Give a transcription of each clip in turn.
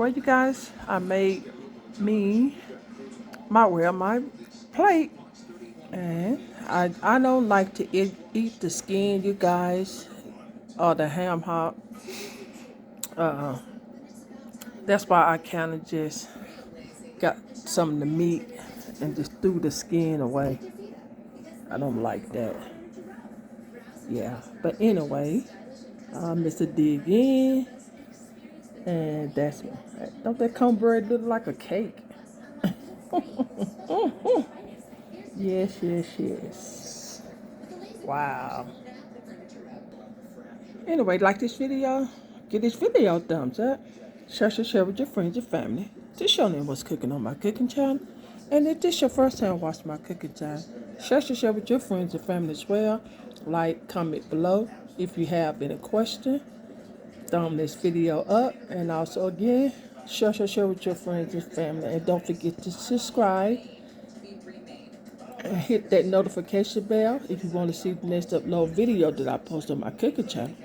Well, you guys, I made me my plate, and I don't like to eat the skin, you guys, or the ham hock. That's why I kind of just got some of the meat and just threw the skin away. I don't like that. Yeah, but anyway, Mr. Dig in, and that's don't that cornbread look like a cake? Yes, yes, yes. Wow. Anyway, like this video, give this video a thumbs up. Share with your friends and family. Just show them what's cooking on my cooking channel. And if this your first time watching my cooking channel, share with your friends and family as well. Like, comment below. If you have any question, thumb this video up. And also again, share with your friends and family. And don't forget to subscribe and hit that notification bell if you want to see the next upload video that I post on my cooking channel.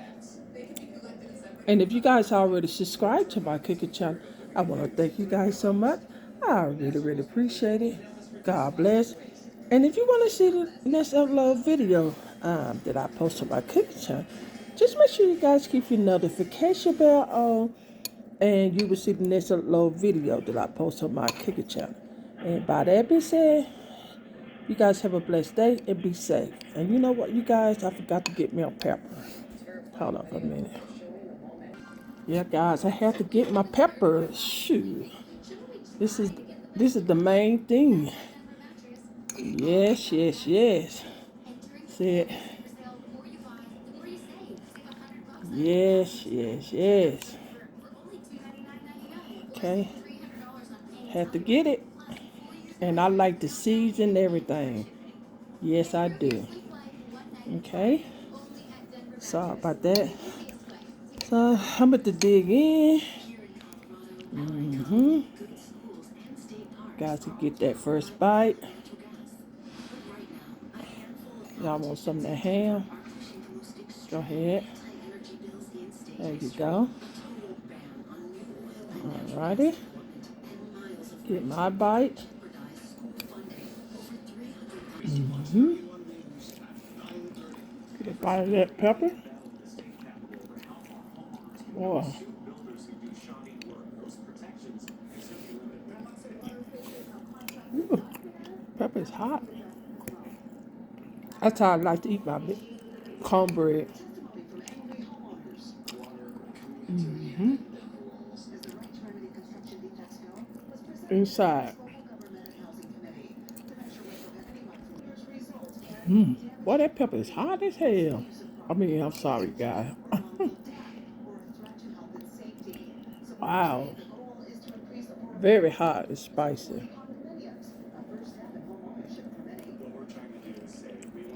And if you guys already subscribed to my cooking channel, I want to thank you guys so much. I really appreciate it. God bless. And if you want to see the next upload video that I post on my cooking channel, just make sure you guys keep your notification bell on, and you will see the next upload video that I post on my cooking channel. And by that being said, you guys have a blessed day and be safe. And you know what, you guys, I forgot to get me a pepper. Hold on for a minute. Yeah, guys, I have to get my peppers. Shoot, this is the main thing. Yes. See it? Yes. Okay, have to get it, and I like the seeds and everything. Yes, I do. Okay, sorry about that. So I'm about to dig in. Guys, to get that first bite. Y'all want some of that ham? Go ahead. There you go. Alrighty. Get my bite. Get a bite of that pepper. Boy. Ooh, pepper is hot. That's how I like to eat my cornbread. Inside. Boy, that pepper is hot as hell. I mean, I'm sorry, guys. Wow. Very hot and spicy.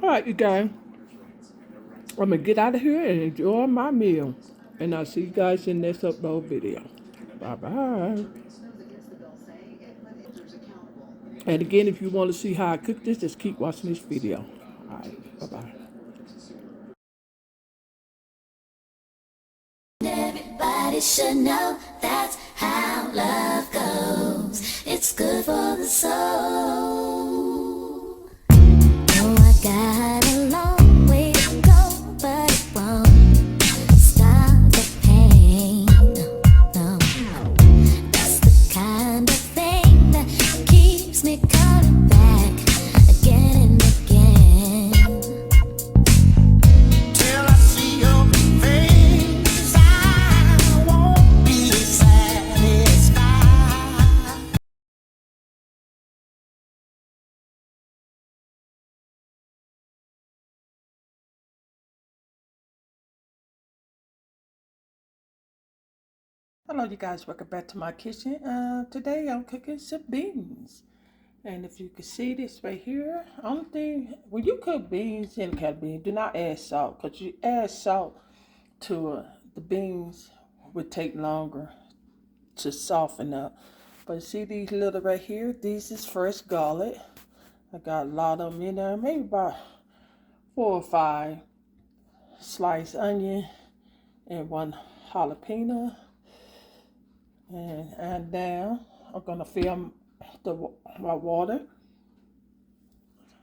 Alright, you guys. I'm going to get out of here and enjoy my meal. And I'll see you guys in the next upload video. Bye-bye. And again, if you want to see how I cook this, just keep watching this video. Alright, bye-bye. Everybody should know that's how love goes. It's good for the soul. Oh, I got a long way to go, but it won't stop the pain. No, that's the kind of thing that keeps me coming back again and again. Till I see your face, I won't be satisfied. Hello, you guys. Welcome back to my kitchen. Today I'm cooking some beans. And if you can see this right here, only thing, when you cook beans, any kind of beans, do not add salt. Because you add salt to the beans would take longer to soften up. But see these little right here? These is fresh garlic. I got a lot of them in there. Maybe about 4 or 5 sliced onion and 1 jalapeno. And now I'm gonna fill my water,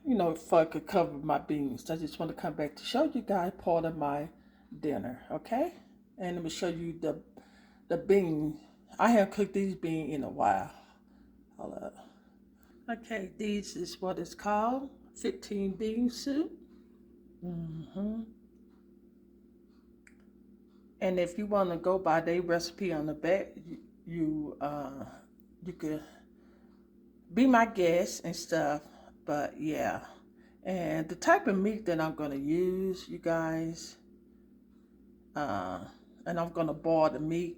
if I could cover my beans. I just want to come back to show you guys part of my dinner, okay? And let me show you the beans. I haven't cooked these beans in a while. Hold up. Okay, these is what it's called, 15 bean soup. And if you want to go by their recipe on the back, you could be my guest and stuff. But yeah, and the type of meat that I'm gonna use, you guys, uh, and I'm gonna boil the meat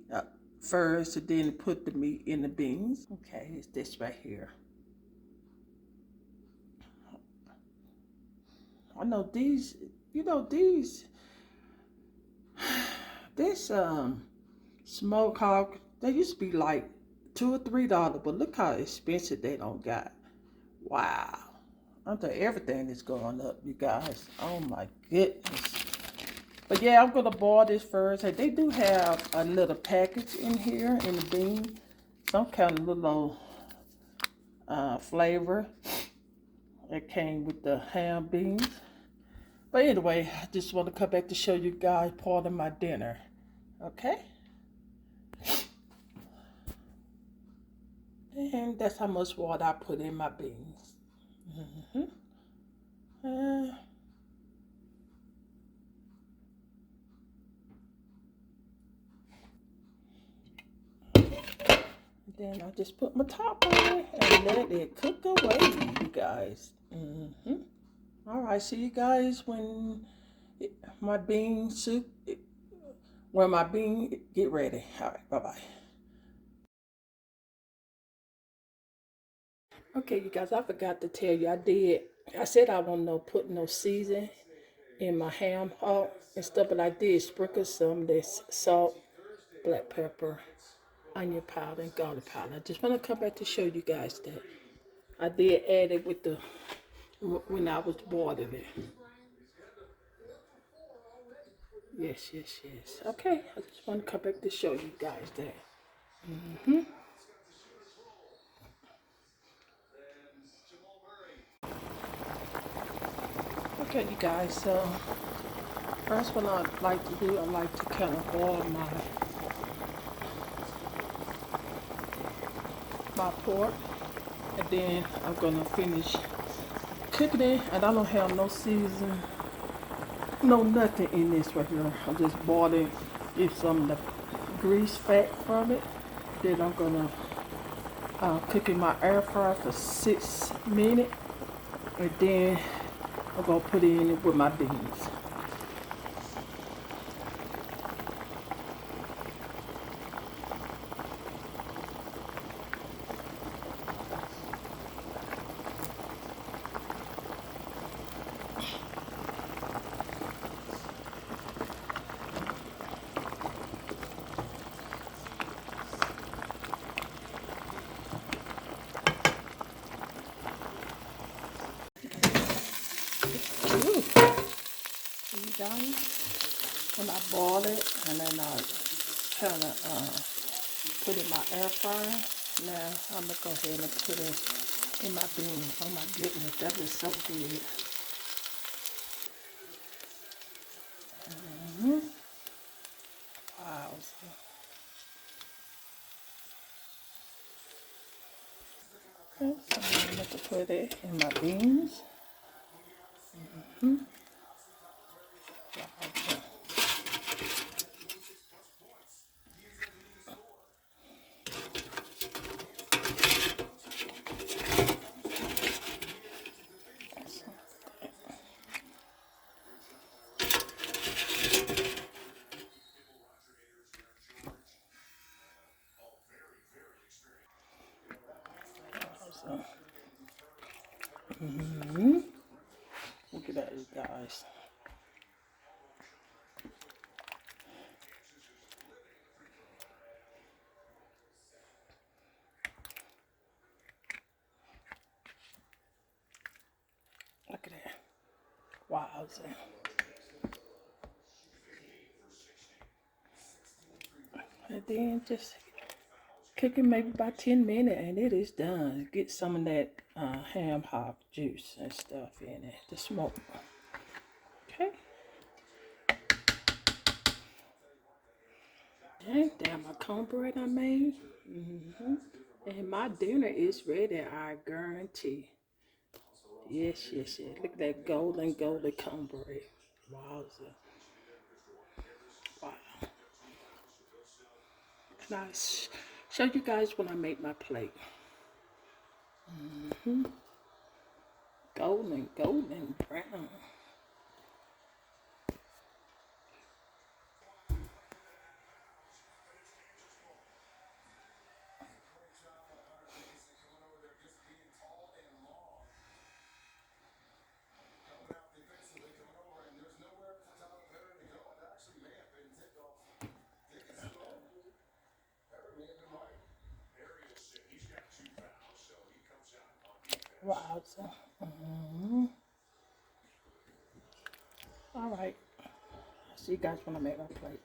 first, and then put the meat in the beans. Okay, it's this right here. I know these, these, this smoked hog, they used to be like $2 or $3, but look how expensive they don't got. Wow. I think everything is going up, you guys. Oh my goodness. But yeah, I'm gonna boil this first. Hey, they do have a little package in here in the bean, some kind of little flavor that came with the ham beans. But anyway, I just want to come back to show you guys part of my dinner. Okay? And that's how much water I put in my beans. Then I just put my top on it and let it cook away, you guys. All right, see you guys when my bean soup, when my bean get ready. All right, bye-bye. Okay, you guys, I forgot to tell you, I said I won't put no season in my ham hock and stuff, but I did sprinkle some of this salt, black pepper, onion powder, and garlic powder. I just want to come back to show you guys that I did add it with when I was boiling it. Yes, yes, yes. Okay, I just want to come back to show you guys that. Okay, you guys, so first what I like to do, I like to kind of boil my pork, and then I'm gonna finish cooking it, and I don't have no season, no nothing in this right here. I'm just boiling, get some of the grease fat from it. Then I'm gonna cook in my air fryer for 6 minutes, and then I'm gonna put it in it with my beans. Ooh, see guys, when I boil it, and then I kind of put it in my air fryer. Now I'm gonna go ahead and put it in my beans. Oh my goodness, that is so good. Wow. Okay, so I'm going to put it in my beans. So, look at that, you guys. Look at that. Wow. And then just Cooking maybe about 10 minutes and it is done. Get some of that ham hock juice and stuff in it to smoke. Okay. And damn, my cornbread I made. And my dinner is ready, I guarantee. Yes, yes, yes. Look at that golden cornbread. Wowza. Wow. And I'll show you guys when I make my plate. Golden brown. Wowza. All right. See you guys when I make my plate.